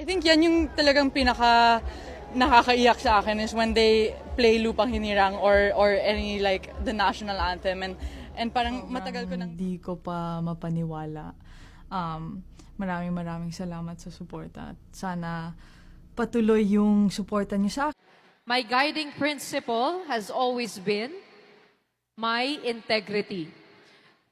think yan yung talagang pinaka nakakaiyak sa akin is when they play Lupang Hinirang or any like the national anthem and parang matagal ko nang hindi ko pa mapaniwala. Maraming salamat sa suporta at sana patuloy yung suporta niyo sa akin. My guiding principle has always been my integrity.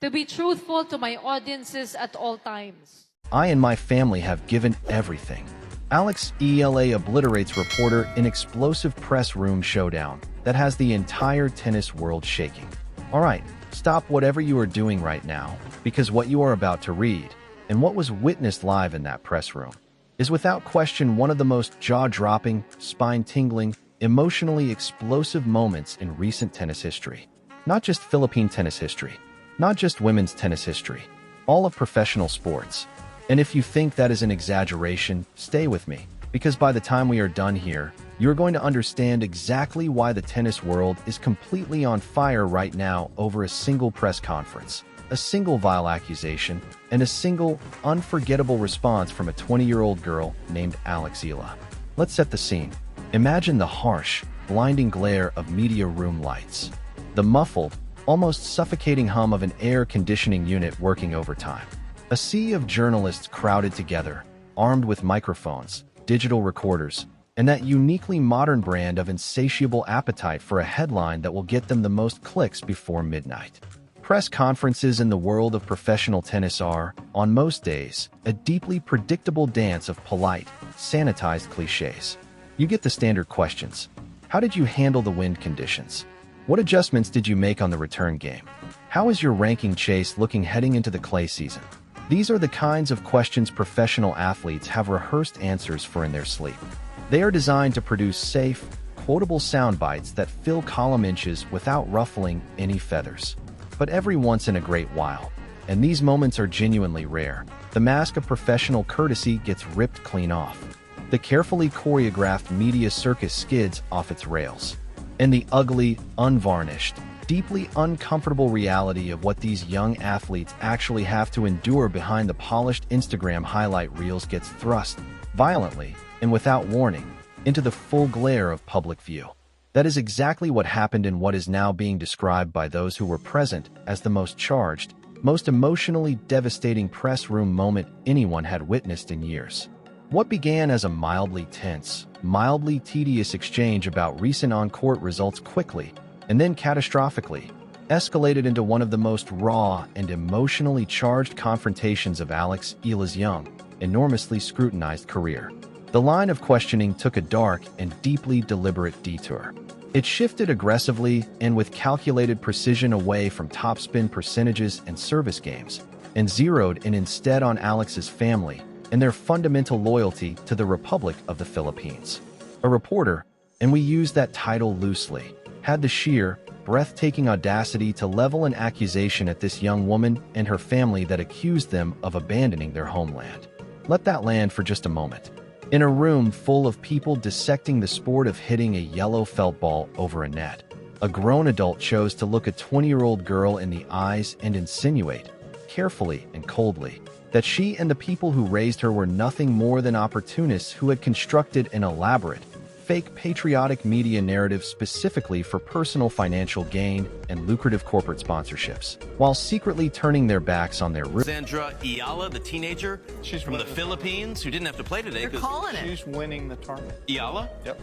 To be truthful to my audiences at all times. I and my family have given everything. Alex Eala Obliterates reporter in explosive press room showdown that has the entire tennis world shaking. Alright, stop whatever you are doing right now, because what you are about to read, and what was witnessed live in that press room, is without question one of the most jaw-dropping, spine-tingling, emotionally explosive moments in recent tennis history. Not just Philippine tennis history, not just women's tennis history, all of professional sports. And if you think that is an exaggeration, stay with me, because by the time we are done here, you're going to understand exactly why the tennis world is completely on fire right now over a single press conference, a single vile accusation, and a single, unforgettable response from a 20-year-old girl named Alex Eala. Let's set the scene. Imagine the harsh, blinding glare of media room lights, the muffled, almost suffocating hum of an air conditioning unit working overtime, a sea of journalists crowded together, armed with microphones, digital recorders, and that uniquely modern brand of insatiable appetite for a headline that will get them the most clicks before midnight. Press conferences in the world of professional tennis are, on most days, a deeply predictable dance of polite, sanitized cliches. You get the standard questions. How did you handle the wind conditions? What adjustments did you make on the return game? How is your ranking chase looking heading into the clay season? These are the kinds of questions professional athletes have rehearsed answers for in their sleep. They are designed to produce safe, quotable sound bites that fill column inches without ruffling any feathers. But every once in a great while, and these moments are genuinely rare, the mask of professional courtesy gets ripped clean off. The carefully choreographed media circus skids off its rails. And the ugly, unvarnished, deeply uncomfortable reality of what these young athletes actually have to endure behind the polished Instagram highlight reels gets thrust, violently, and without warning, into the full glare of public view. That is exactly what happened in what is now being described by those who were present as the most charged, most emotionally devastating press room moment anyone had witnessed in years. What began as a mildly tense, mildly tedious exchange about recent on-court results quickly, and then catastrophically, escalated into one of the most raw and emotionally charged confrontations of Alex Eala's young, enormously scrutinized career. The line of questioning took a dark and deeply deliberate detour. It shifted aggressively and with calculated precision away from topspin percentages and service games, and zeroed in instead on Alex's family and their fundamental loyalty to the Republic of the Philippines. A reporter, and we use that title loosely, had the sheer, breathtaking audacity to level an accusation at this young woman and her family that accused them of abandoning their homeland. Let that land for just a moment. In a room full of people dissecting the sport of hitting a yellow felt ball over a net, a grown adult chose to look a 20-year-old girl in the eyes and insinuate, carefully and coldly, that she and the people who raised her were nothing more than opportunists who had constructed an elaborate, fake patriotic media narrative specifically for personal financial gain and lucrative corporate sponsorships, while secretly turning their backs on their roots. Sandra Eala, the teenager from the Philippines who didn't have to play today. You're calling it. She's winning the tournament. Eala? Yep.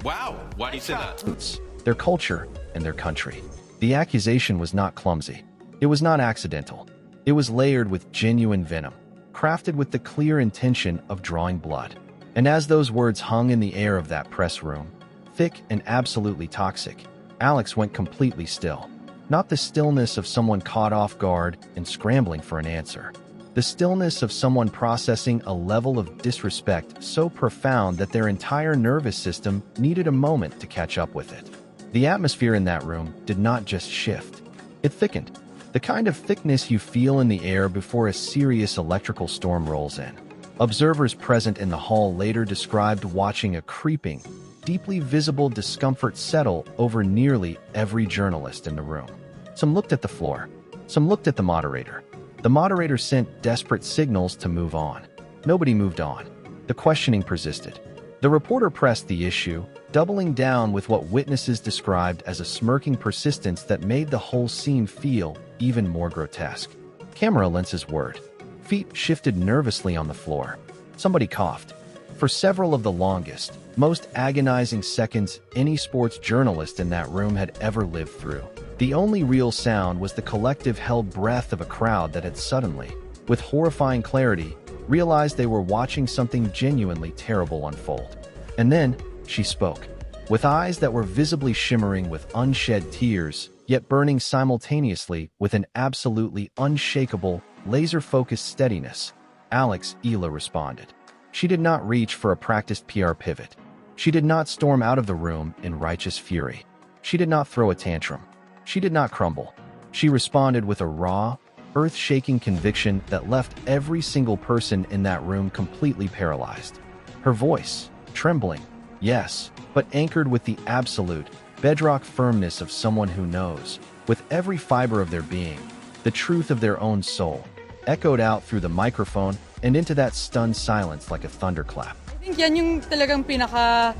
Wow. Why do you say that? Their culture, and their country. The accusation was not clumsy. It was not accidental. It was layered with genuine venom, crafted with the clear intention of drawing blood. And as those words hung in the air of that press room, thick and absolutely toxic, Alex went completely still. Not the stillness of someone caught off guard and scrambling for an answer. The stillness of someone processing a level of disrespect so profound that their entire nervous system needed a moment to catch up with it. The atmosphere in that room did not just shift. It thickened. The kind of thickness you feel in the air before a serious electrical storm rolls in. Observers present in the hall later described watching a creeping, deeply visible discomfort settle over nearly every journalist in the room. Some looked at the floor. Some looked at the moderator. The moderator sent desperate signals to move on. Nobody moved on. The questioning persisted. The reporter pressed the issue, doubling down with what witnesses described as a smirking persistence that made the whole scene feel even more grotesque. Camera lenses whirred. Feet shifted nervously on the floor. Somebody coughed. For several of the longest, most agonizing seconds any sports journalist in that room had ever lived through, the only real sound was the collective held breath of a crowd that had suddenly, with horrifying clarity, realized they were watching something genuinely terrible unfold. And then, she spoke. With eyes that were visibly shimmering with unshed tears, yet burning simultaneously with an absolutely unshakable, laser-focused steadiness, Alex Eala responded. She did not reach for a practiced PR pivot. She did not storm out of the room in righteous fury. She did not throw a tantrum. She did not crumble. She responded with a raw, earth-shaking conviction that left every single person in that room completely paralyzed. Her voice, trembling, yes, but anchored with the absolute, bedrock firmness of someone who knows, with every fiber of their being, the truth of their own soul, echoed out through the microphone and into that stunned silence like a thunderclap. I think yan yung talagang pinaka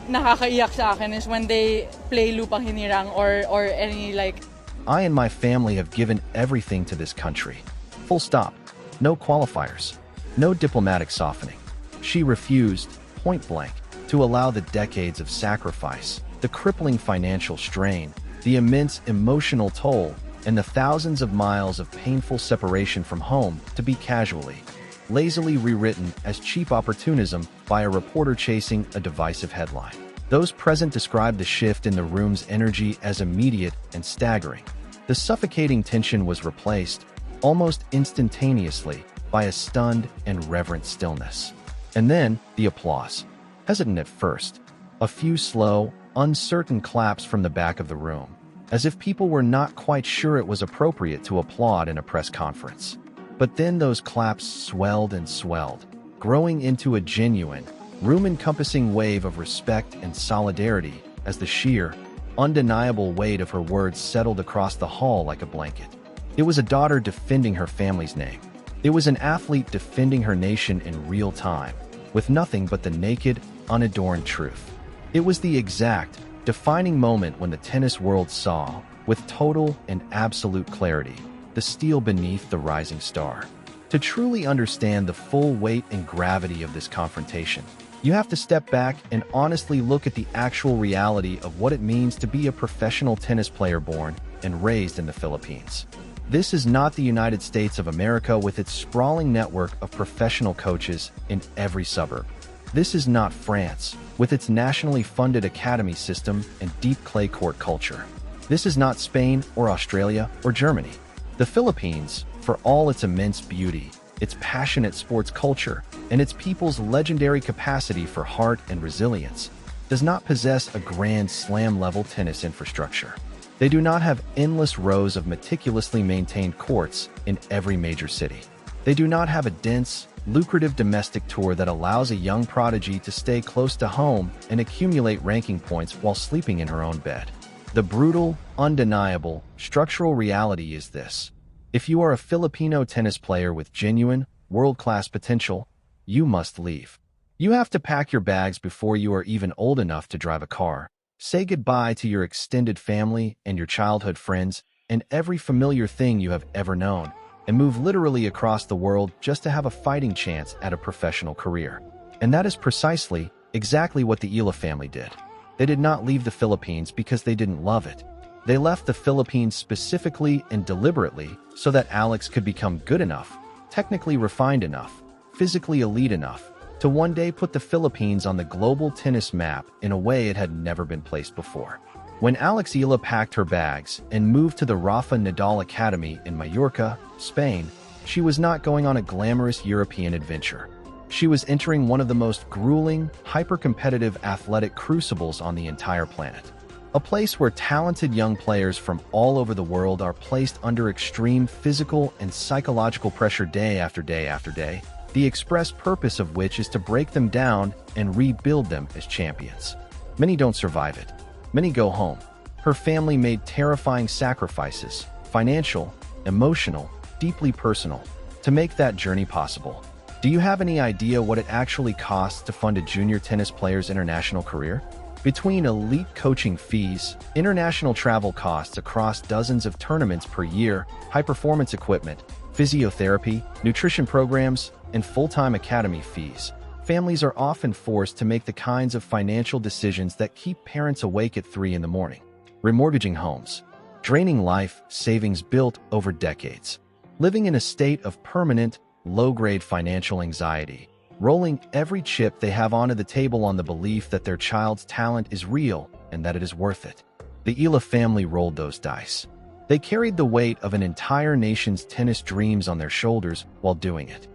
nakakaiyak sa akin is when they play lupang hinirang or any like... I and my family have given everything to this country. Full stop. No qualifiers. No diplomatic softening. She refused, point blank, to allow the decades of sacrifice, the crippling financial strain, the immense emotional toll, and the thousands of miles of painful separation from home to be casually, lazily rewritten as cheap opportunism by a reporter chasing a divisive headline. Those present described the shift in the room's energy as immediate and staggering. The suffocating tension was replaced, almost instantaneously, by a stunned and reverent stillness. And then, the applause. Hesitant at first, a few slow, uncertain claps from the back of the room, as if people were not quite sure it was appropriate to applaud in a press conference. But then those claps swelled and swelled, growing into a genuine, room-encompassing wave of respect and solidarity as the sheer, undeniable weight of her words settled across the hall like a blanket. It was a daughter defending her family's name. It was an athlete defending her nation in real time, with nothing but the naked, unadorned truth. It was the exact, defining moment when the tennis world saw, with total and absolute clarity, the steel beneath the rising star. To truly understand the full weight and gravity of this confrontation, you have to step back and honestly look at the actual reality of what it means to be a professional tennis player born and raised in the Philippines. This is not the United States of America with its sprawling network of professional coaches in every suburb. This is not France, with its nationally funded academy system and deep clay court culture. This is not Spain or Australia or Germany. The Philippines, for all its immense beauty, its passionate sports culture, and its people's legendary capacity for heart and resilience, does not possess a grand slam-level tennis infrastructure. They do not have endless rows of meticulously maintained courts in every major city. They do not have a dense, lucrative domestic tour that allows a young prodigy to stay close to home and accumulate ranking points while sleeping in her own bed. The brutal, undeniable, structural reality is this. If you are a Filipino tennis player with genuine, world-class potential, you must leave. You have to pack your bags before you are even old enough to drive a car. Say goodbye to your extended family and your childhood friends and every familiar thing you have ever known, and move literally across the world just to have a fighting chance at a professional career. And that is precisely, exactly what the Eala family did. They did not leave the Philippines because they didn't love it. They left the Philippines specifically and deliberately so that Alex could become good enough, technically refined enough, physically elite enough, to one day put the Philippines on the global tennis map in a way it had never been placed before. When Alex Eala packed her bags and moved to the Rafa Nadal Academy in Mallorca, Spain, she was not going on a glamorous European adventure. She was entering one of the most grueling, hyper-competitive athletic crucibles on the entire planet. A place where talented young players from all over the world are placed under extreme physical and psychological pressure day after day after day, the express purpose of which is to break them down and rebuild them as champions. Many don't survive it. Many go home. Her family made terrifying sacrifices, financial, emotional, deeply personal, to make that journey possible. Do you have any idea what it actually costs to fund a junior tennis player's international career? Between elite coaching fees, international travel costs across dozens of tournaments per year, high-performance equipment, physiotherapy, nutrition programs, and full-time academy fees, families are often forced to make the kinds of financial decisions that keep parents awake at 3 in the morning. Remortgaging homes, draining life savings built over decades, living in a state of permanent, low-grade financial anxiety, rolling every chip they have onto the table on the belief that their child's talent is real and that it is worth it. The Eala family rolled those dice. They carried the weight of an entire nation's tennis dreams on their shoulders while doing it.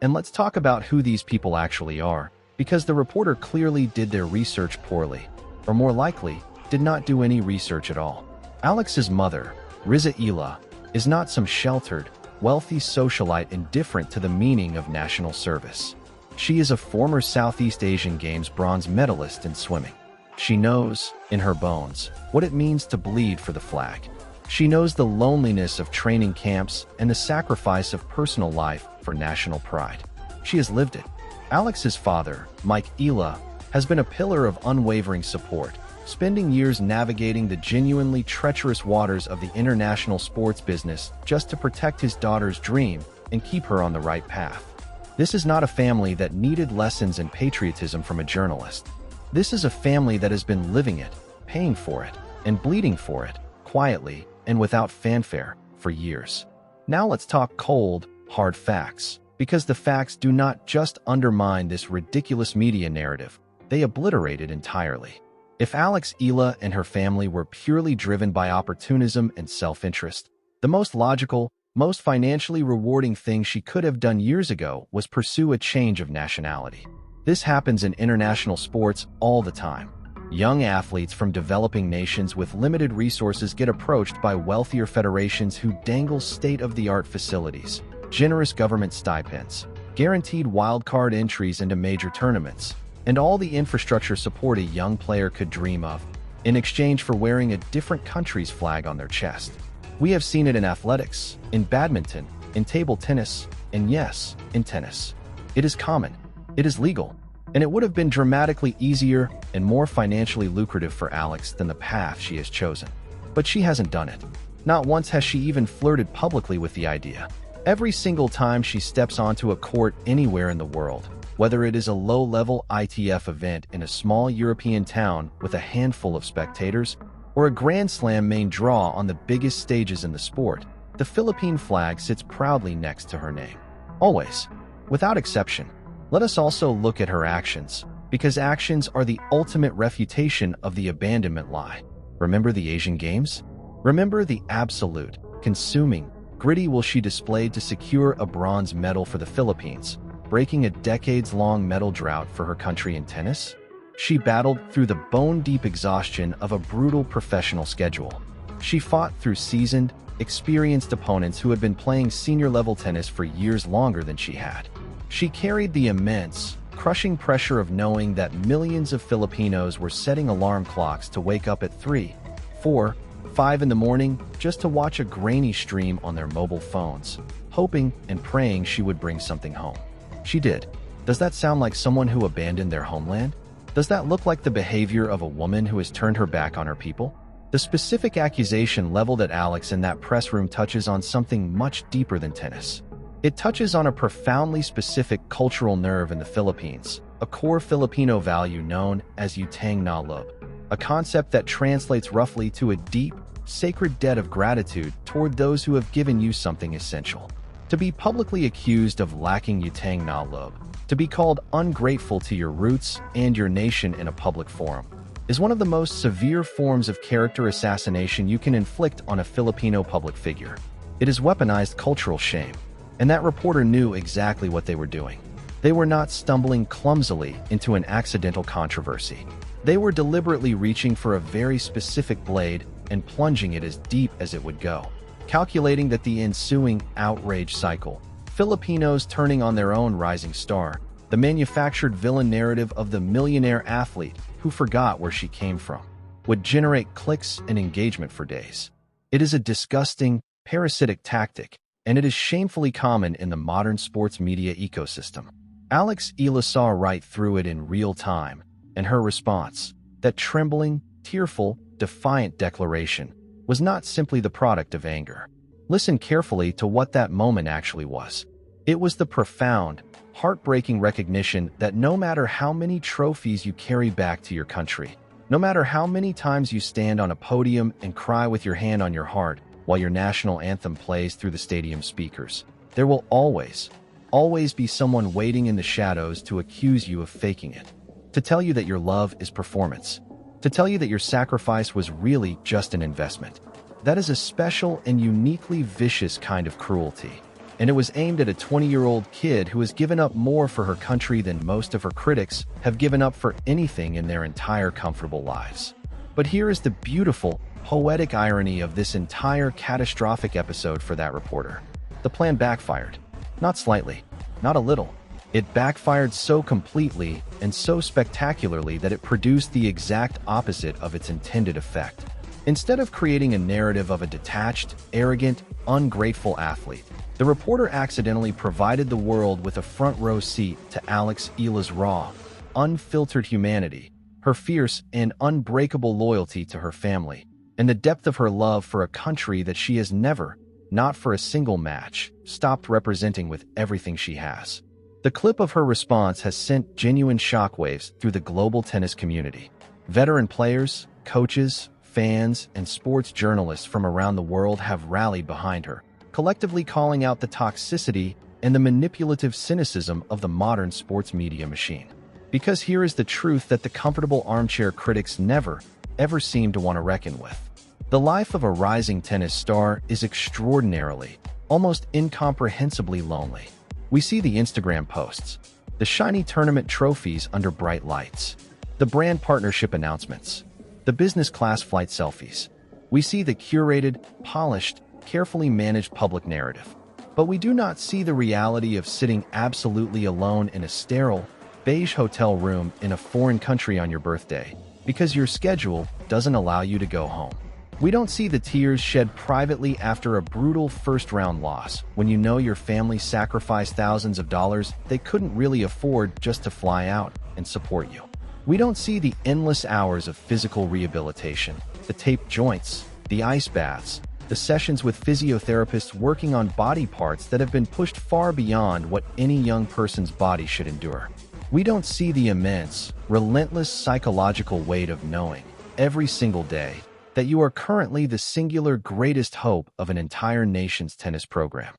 And let's talk about who these people actually are, because the reporter clearly did their research poorly, or more likely, did not do any research at all. Alex's mother, Alex Eala, is not some sheltered, wealthy socialite indifferent to the meaning of national service. She is a former Southeast Asian Games bronze medalist in swimming. She knows, in her bones, what it means to bleed for the flag. She knows the loneliness of training camps and the sacrifice of personal life for national pride. She has lived it. Alex's father, Mike Eala, has been a pillar of unwavering support, spending years navigating the genuinely treacherous waters of the international sports business just to protect his daughter's dream and keep her on the right path. This is not a family that needed lessons in patriotism from a journalist. This is a family that has been living it, paying for it, and bleeding for it, quietly and without fanfare, for years. Now let's talk cold, hard facts, because the facts do not just undermine this ridiculous media narrative, they obliterate it entirely. If Alex Eala and her family were purely driven by opportunism and self-interest, the most logical, most financially rewarding thing she could have done years ago was pursue a change of nationality. This happens in international sports all the time. Young athletes from developing nations with limited resources get approached by wealthier federations who dangle state-of-the-art facilities, generous government stipends, guaranteed wildcard entries into major tournaments, and all the infrastructure support a young player could dream of, in exchange for wearing a different country's flag on their chest. We have seen it in athletics, in badminton, in table tennis, and yes, in tennis. It is common, it is legal, and it would have been dramatically easier and more financially lucrative for Alex than the path she has chosen. But she hasn't done it. Not once has she even flirted publicly with the idea. Every single time she steps onto a court anywhere in the world, whether it is a low-level ITF event in a small European town with a handful of spectators, or a Grand Slam main draw on the biggest stages in the sport, the Philippine flag sits proudly next to her name. Always, without exception. Let us also look at her actions, because actions are the ultimate refutation of the abandonment lie. Remember the Asian Games? Remember the absolute, consuming, gritty will she displayed to secure a bronze medal for the Philippines, breaking a decades-long medal drought for her country in tennis? She battled through the bone-deep exhaustion of a brutal professional schedule. She fought through seasoned, experienced opponents who had been playing senior-level tennis for years longer than she had. She carried the immense, crushing pressure of knowing that millions of Filipinos were setting alarm clocks to wake up at 3, 4, 5 in the morning just to watch a grainy stream on their mobile phones, hoping and praying she would bring something home. She did. Does that sound like someone who abandoned their homeland? Does that look like the behavior of a woman who has turned her back on her people? The specific accusation leveled at Alex in that press room touches on something much deeper than tennis. It touches on a profoundly specific cultural nerve in the Philippines, a core Filipino value known as utang na loob, a concept that translates roughly to a deep, sacred debt of gratitude toward those who have given you something essential. To be publicly accused of lacking utang na loob, to be called ungrateful to your roots and your nation in a public forum, is one of the most severe forms of character assassination you can inflict on a Filipino public figure. It is weaponized cultural shame, and that reporter knew exactly what they were doing. They were not stumbling clumsily into an accidental controversy. They were deliberately reaching for a very specific blade and plunging it as deep as it would go, calculating that the ensuing outrage cycle, Filipinos turning on their own rising star, the manufactured villain narrative of the millionaire athlete who forgot where she came from, would generate clicks and engagement for days. It is a disgusting, parasitic tactic, and it is shamefully common in the modern sports media ecosystem. Alex Eala saw right through it in real time, and her response, that trembling, tearful, defiant declaration, was not simply the product of anger. Listen carefully to what that moment actually was. It was the profound, heartbreaking recognition that no matter how many trophies you carry back to your country, no matter how many times you stand on a podium and cry with your hand on your heart while your national anthem plays through the stadium speakers, there will always be someone waiting in the shadows to accuse you of faking it, to tell you that your love is performance, to tell you that your sacrifice was really just an investment. That is a special and uniquely vicious kind of cruelty, and it was aimed at a 20-year-old kid who has given up more for her country than most of her critics have given up for anything in their entire comfortable lives. But here is the beautiful, poetic irony of this entire catastrophic episode for that reporter. The plan backfired. Not slightly, not a little. It backfired so completely and so spectacularly that it produced the exact opposite of its intended effect. Instead of creating a narrative of a detached, arrogant, ungrateful athlete, the reporter accidentally provided the world with a front-row seat to Alex Eala's raw, unfiltered humanity, her fierce and unbreakable loyalty to her family, and the depth of her love for a country that she has never, not for a single match, stopped representing with everything she has. The clip of her response has sent genuine shockwaves through the global tennis community. Veteran players, coaches, fans, and sports journalists from around the world have rallied behind her, collectively calling out the toxicity and the manipulative cynicism of the modern sports media machine. Because here is the truth that the comfortable armchair critics never, ever seem to want to reckon with. The life of a rising tennis star is extraordinarily, almost incomprehensibly lonely. We see the Instagram posts, the shiny tournament trophies under bright lights, the brand partnership announcements, the business class flight selfies. We see the curated, polished, carefully managed public narrative. But we do not see the reality of sitting absolutely alone in a sterile, beige hotel room in a foreign country on your birthday, because your schedule doesn't allow you to go home. We don't see the tears shed privately after a brutal first-round loss, when you know your family sacrificed thousands of dollars they couldn't really afford just to fly out and support you. We don't see the endless hours of physical rehabilitation, the taped joints, the ice baths, the sessions with physiotherapists working on body parts that have been pushed far beyond what any young person's body should endure. We don't see the immense, relentless psychological weight of knowing, every single day, that you are currently the singular greatest hope of an entire nation's tennis program.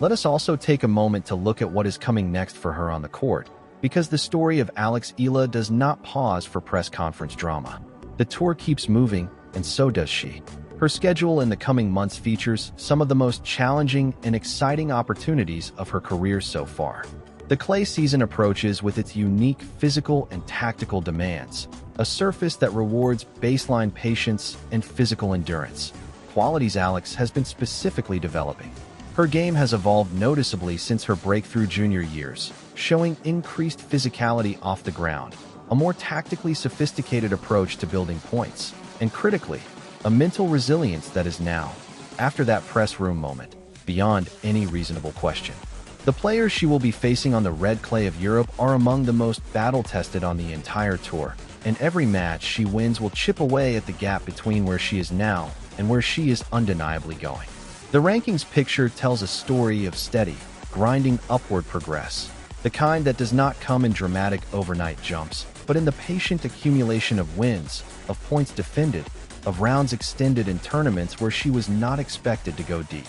Let us also take a moment to look at what is coming next for her on the court, because the story of Alex Eala does not pause for press conference drama. The tour keeps moving, and so does she. Her schedule in the coming months features some of the most challenging and exciting opportunities of her career so far. The clay season approaches with its unique physical and tactical demands, a surface that rewards baseline patience and physical endurance, qualities Alex has been specifically developing. Her game has evolved noticeably since her breakthrough junior years, showing increased physicality off the ground, a more tactically sophisticated approach to building points, and critically, a mental resilience that is now, after that press room moment, beyond any reasonable question. The players she will be facing on the red clay of Europe are among the most battle-tested on the entire tour, and every match she wins will chip away at the gap between where she is now and where she is undeniably going. The rankings picture tells a story of steady, grinding upward progress, the kind that does not come in dramatic overnight jumps, but in the patient accumulation of wins, of points defended, of rounds extended in tournaments where she was not expected to go deep.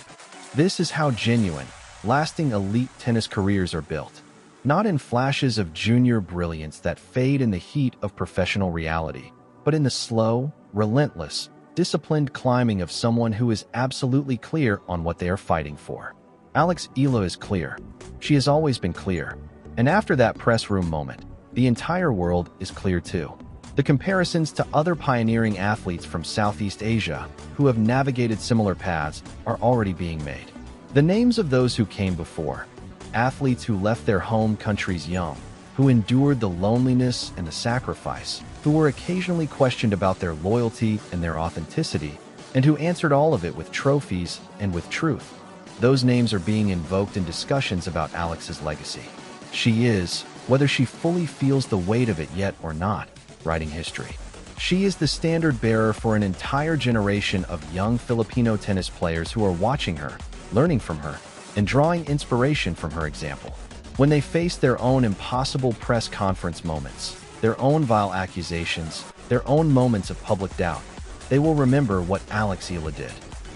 This is how genuine, lasting elite tennis careers are built, not in flashes of junior brilliance that fade in the heat of professional reality, but in the slow, relentless, disciplined climbing of someone who is absolutely clear on what they are fighting for. Alex Eala is clear. She has always been clear. And after that press room moment, the entire world is clear too. The comparisons to other pioneering athletes from Southeast Asia who have navigated similar paths are already being made. The names of those who came before, athletes who left their home countries young, who endured the loneliness and the sacrifice, who were occasionally questioned about their loyalty and their authenticity, and who answered all of it with trophies and with truth. those names are being invoked in discussions about Alex's legacy. She is, whether she fully feels the weight of it yet or not, writing history. She is the standard bearer for an entire generation of young Filipino tennis players who are watching her, learning from her, and drawing inspiration from her example. When they face their own impossible press conference moments, their own vile accusations, their own moments of public doubt, they will remember what Alex Eala did.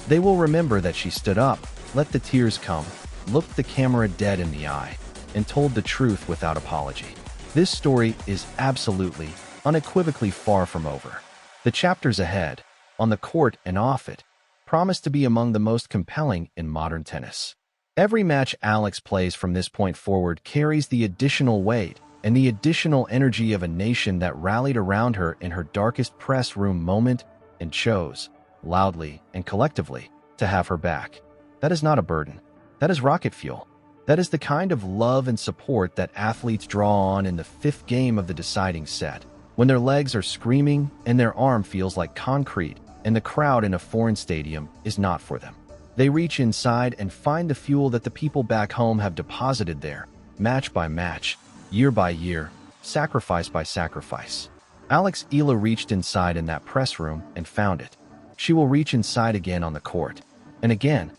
They will remember that she stood up, let the tears come, looked the camera dead in the eye, and told the truth without apology. This story is absolutely, unequivocally far from over. The chapters ahead, on the court and off it, promise to be among the most compelling in modern tennis. Every match Alex plays from this point forward carries the additional weight and the additional energy of a nation that rallied around her in her darkest press room moment and chose, loudly and collectively, to have her back. That is not a burden. That is rocket fuel. That is the kind of love and support that athletes draw on in the fifth game of the deciding set, when their legs are screaming and their arm feels like concrete and the crowd in a foreign stadium is not for them. They reach inside and find the fuel that the people back home have deposited there, match by match, year by year, sacrifice by sacrifice. Alex Eala reached inside in that press room and found it. She will reach inside again on the court, and again,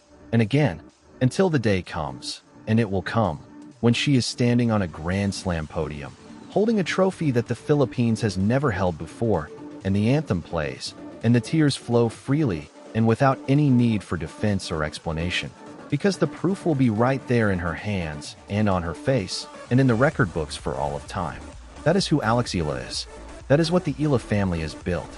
until the day comes, and it will come, when she is standing on a Grand Slam podium, holding a trophy that the Philippines has never held before, and the anthem plays, and the tears flow freely and without any need for defense or explanation, because the proof will be right there in her hands and on her face and in the record books for all of time. That is who Alex Eala is. That is what the Eala family has built.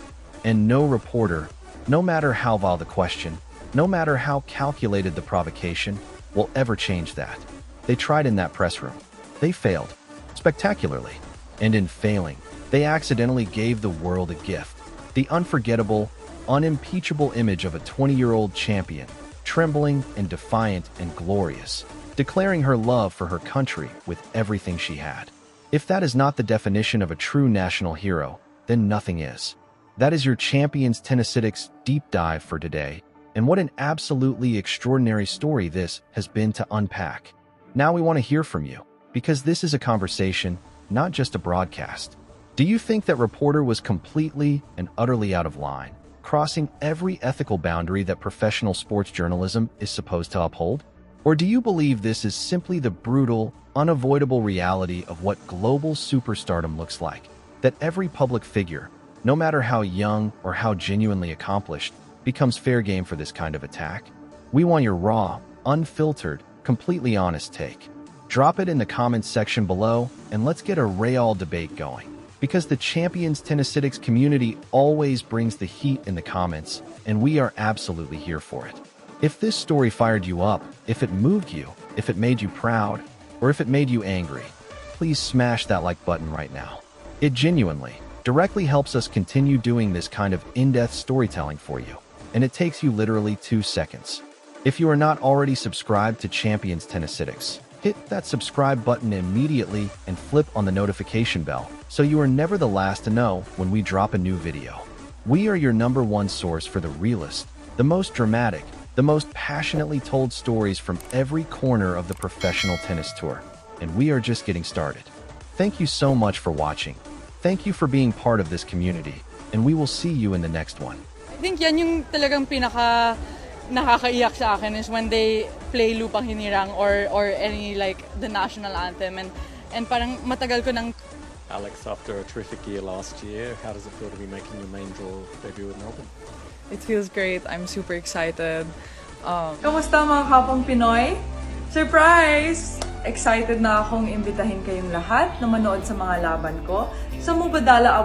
And no reporter, no matter how vile the question, no matter how calculated the provocation, will ever change that. They tried in that press room. They failed, spectacularly. And in failing, they accidentally gave the world a gift. The unforgettable, unimpeachable image of a 20-year-old champion, trembling and defiant and glorious, declaring her love for her country with everything she had. If that is not the definition of a true national hero, then nothing is. That is your Champions Tennisitics deep dive for today, and what an absolutely extraordinary story this has been to unpack. Now we want to hear from you, because this is a conversation, not just a broadcast. Do you think that reporter was completely and utterly out of line, crossing every ethical boundary that professional sports journalism is supposed to uphold? Or do you believe this is simply the brutal, unavoidable reality of what global superstardom looks like? That every public figure, no matter how young or how genuinely accomplished, becomes fair game for this kind of attack? We want your raw, unfiltered, completely honest take. Drop it in the comments section below, and let's get a real debate going. Because the Champions Tennisitics community always brings the heat in the comments, and we are absolutely here for it. If this story fired you up, if it moved you, if it made you proud, or if it made you angry, please smash that like button right now. It genuinely, directly helps us continue doing this kind of in-depth storytelling for you, and it takes you literally 2 seconds. If you are not already subscribed to Champions Tennisitics, hit that subscribe button immediately and flip on the notification bell so you are never the last to know when we drop a new video. We are your #1 source for the realest, the most dramatic, the most passionately told stories from every corner of the professional tennis tour, and we are just getting started. Thank you so much for watching. Thank you for being part of this community, and we will see you in the next one. I think yan yung talagang pinaka nakakaiyak sa akin is when they play Lupang Hinirang or any like the national anthem and parang matagal ko nang. Alex, after a terrific year last year, how does it feel to be making your main draw debut in Melbourne? It feels great. I'm super excited. Kamusta mga kapong Pinoy? Surprise! Excited na akong imbitahin kayong lahat na manood sa mga laban ko sa Mubadala